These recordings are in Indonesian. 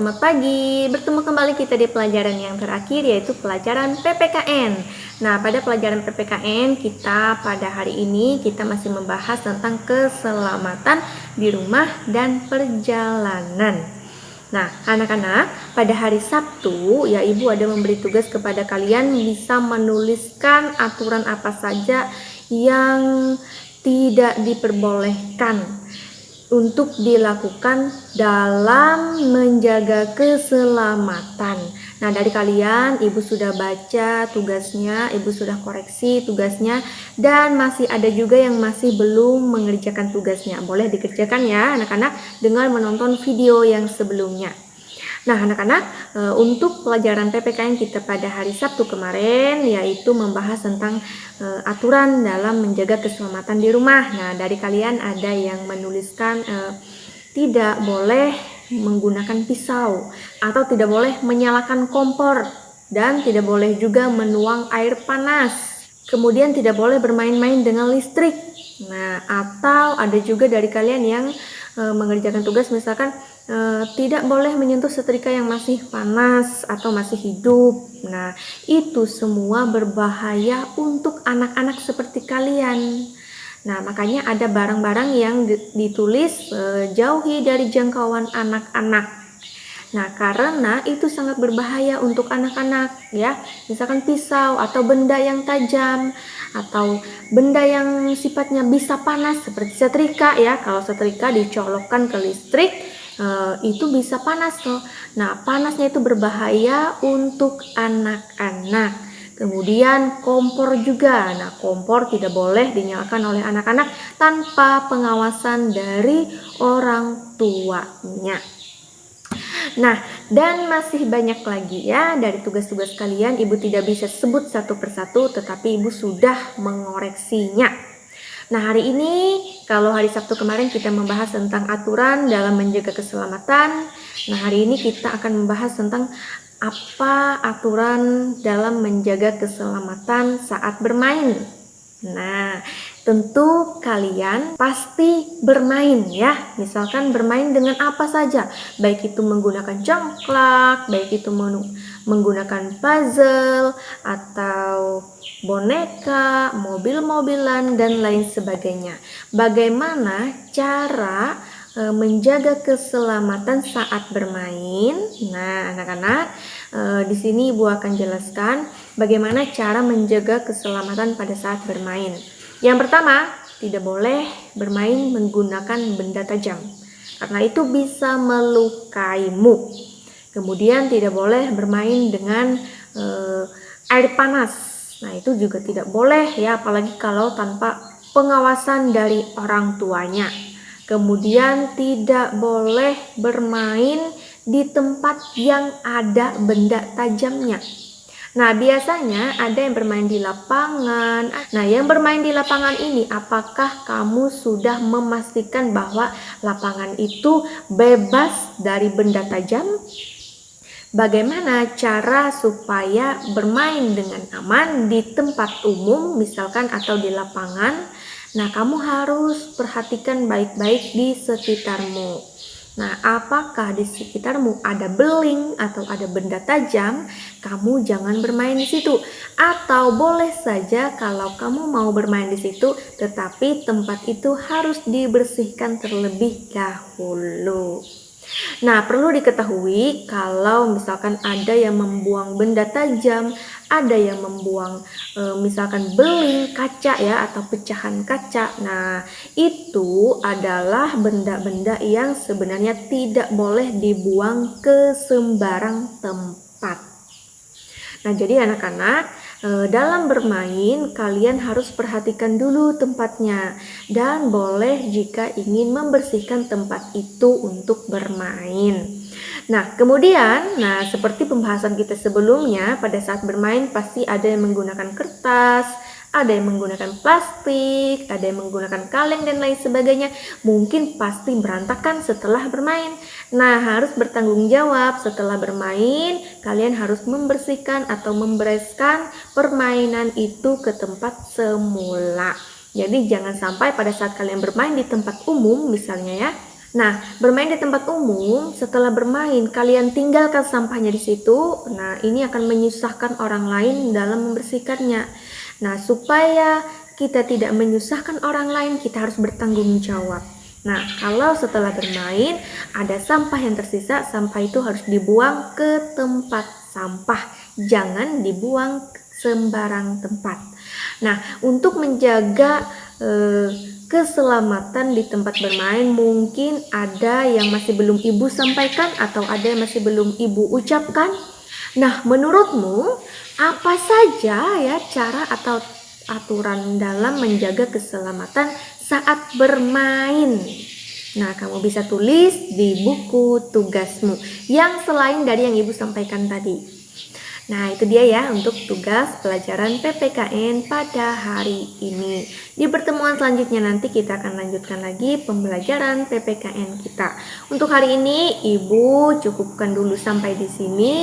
selamat pagi. Bertemu kembali kita di pelajaran yang terakhir, yaitu pelajaran PPKN. Nah, pada pelajaran PPKN kita pada hari ini kita masih membahas tentang keselamatan di rumah dan perjalanan. Nah, anak-anak, pada hari Sabtu ya Ibu ada memberi tugas kepada kalian bisa menuliskan aturan apa saja yang tidak diperbolehkan untuk dilakukan dalam menjaga keselamatan. Nah, dari kalian Ibu sudah baca tugasnya, Ibu sudah koreksi tugasnya, dan masih ada juga yang masih belum mengerjakan tugasnya. Boleh dikerjakan ya anak-anak dengan menonton video yang sebelumnya. Nah, anak-anak, untuk pelajaran PPKN kita pada hari Sabtu kemarin yaitu membahas tentang aturan dalam menjaga keselamatan di rumah. Nah, dari kalian ada yang menuliskan tidak boleh menggunakan pisau atau tidak boleh menyalakan kompor dan tidak boleh juga menuang air panas. Kemudian tidak boleh bermain-main dengan listrik. Nah, atau ada juga dari kalian yang mengerjakan tugas misalkan tidak boleh menyentuh setrika yang masih panas atau masih hidup. Nah, itu semua berbahaya untuk anak-anak seperti kalian. Nah, makanya ada barang-barang yang ditulis jauhi dari jangkauan anak-anak. Nah, karena itu sangat berbahaya untuk anak-anak ya. Misalkan pisau atau benda yang tajam atau benda yang sifatnya bisa panas seperti setrika ya. Kalau setrika dicolokkan ke listrik itu bisa panas loh. Nah, panasnya itu berbahaya untuk anak-anak. Kemudian kompor juga. Nah, kompor tidak boleh dinyalakan oleh anak-anak tanpa pengawasan dari orang tuanya. Nah, dan masih banyak lagi ya dari tugas-tugas kalian. Ibu tidak bisa sebut satu persatu, tetapi Ibu sudah mengoreksinya. Nah, hari ini kalau hari Sabtu kemarin kita membahas tentang aturan dalam menjaga keselamatan. Nah, hari ini kita akan membahas tentang apa aturan dalam menjaga keselamatan saat bermain. Nah, tentu kalian pasti bermain ya. Misalkan bermain dengan apa saja, baik itu menggunakan congklak, baik itu menggunakan puzzle atau boneka, mobil-mobilan dan lain sebagainya. Bagaimana cara menjaga keselamatan saat bermain? Nah, anak-anak, di sini Ibu akan jelaskan bagaimana cara menjaga keselamatan pada saat bermain. Yang pertama, tidak boleh bermain menggunakan benda tajam, karena itu bisa melukaimu. Kemudian tidak boleh bermain dengan air panas. Nah, itu juga tidak boleh ya, apalagi kalau tanpa pengawasan dari orang tuanya. Kemudian tidak boleh bermain di tempat yang ada benda tajamnya. Nah, biasanya ada yang bermain di lapangan. Nah, yang bermain di lapangan ini, apakah kamu sudah memastikan bahwa lapangan itu bebas dari benda tajam? Bagaimana cara supaya bermain dengan aman di tempat umum misalkan atau di lapangan? Nah, kamu harus perhatikan baik-baik di sekitarmu. Nah, apakah di sekitarmu ada beling atau ada benda tajam? Kamu jangan bermain di situ. Atau boleh saja kalau kamu mau bermain di situ, tetapi tempat itu harus dibersihkan terlebih dahulu. Nah, perlu diketahui kalau misalkan ada yang membuang benda tajam, ada yang membuang misalkan beling kaca ya atau pecahan kaca. Nah, itu adalah benda-benda yang sebenarnya tidak boleh dibuang ke sembarang tempat. Nah, jadi anak-anak, dalam bermain kalian harus perhatikan dulu tempatnya dan boleh jika ingin membersihkan tempat itu untuk bermain. Nah, kemudian, seperti pembahasan kita sebelumnya, pada saat bermain pasti ada yang menggunakan kertas, ada yang menggunakan plastik, ada yang menggunakan kaleng dan lain sebagainya. Mungkin pasti berantakan setelah bermain. Nah, harus bertanggung jawab setelah bermain. Kalian harus membersihkan atau membereskan permainan itu ke tempat semula. Jadi jangan sampai pada saat kalian bermain di tempat umum misalnya ya, Nah, bermain di tempat umum, setelah bermain kalian tinggalkan sampahnya di situ. Nah, ini akan menyusahkan orang lain dalam membersihkannya. Nah, supaya kita tidak menyusahkan orang lain, kita harus bertanggung jawab. Nah, kalau setelah bermain ada sampah yang tersisa, sampah itu harus dibuang ke tempat sampah. Jangan dibuang sembarang tempat. Nah, untuk menjaga keselamatan di tempat bermain, mungkin ada yang masih belum Ibu sampaikan atau ada yang masih belum Ibu ucapkan. Nah, menurutmu apa saja ya cara atau aturan dalam menjaga keselamatan saat bermain? Nah, kamu bisa tulis di buku tugasmu yang selain dari yang Ibu sampaikan tadi. Nah, itu dia ya untuk tugas pelajaran PPKN pada hari ini. Di pertemuan selanjutnya nanti kita akan lanjutkan lagi pembelajaran PPKN kita. Untuk hari ini, Ibu cukupkan dulu sampai di sini.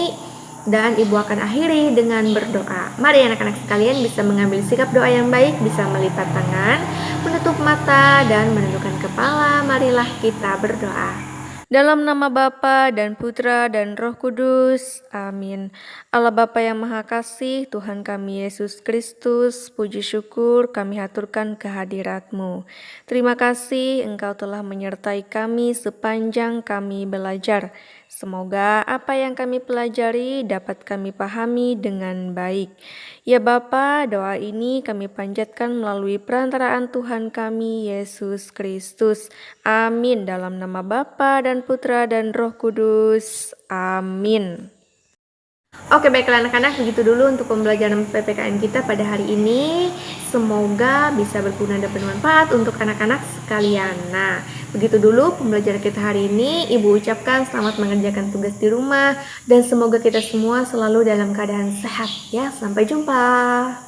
Dan Ibu akan akhiri dengan berdoa. Mari anak-anak sekalian bisa mengambil sikap doa yang baik, bisa melipat tangan, menutup mata, dan menundukkan kepala. Marilah kita berdoa. Dalam nama Bapa dan Putra dan Roh Kudus. Amin. Allah Bapa yang Maha Kasih, Tuhan kami Yesus Kristus, puji syukur kami haturkan kehadirat-Mu. Terima kasih Engkau telah menyertai kami sepanjang kami belajar. Semoga apa yang kami pelajari dapat kami pahami dengan baik. Ya Bapa, doa ini kami panjatkan melalui perantaraan Tuhan kami Yesus Kristus. Amin. Dalam nama Bapa dan Putra dan Roh Kudus. Amin. Oke, baiklah anak-anak, begitu dulu untuk pembelajaran PPKN kita pada hari ini. Semoga bisa berguna dan bermanfaat untuk anak-anak sekalian. Nah, begitu dulu pembelajaran kita hari ini. Ibu ucapkan selamat mengerjakan tugas di rumah dan semoga kita semua selalu dalam keadaan sehat ya. Sampai jumpa.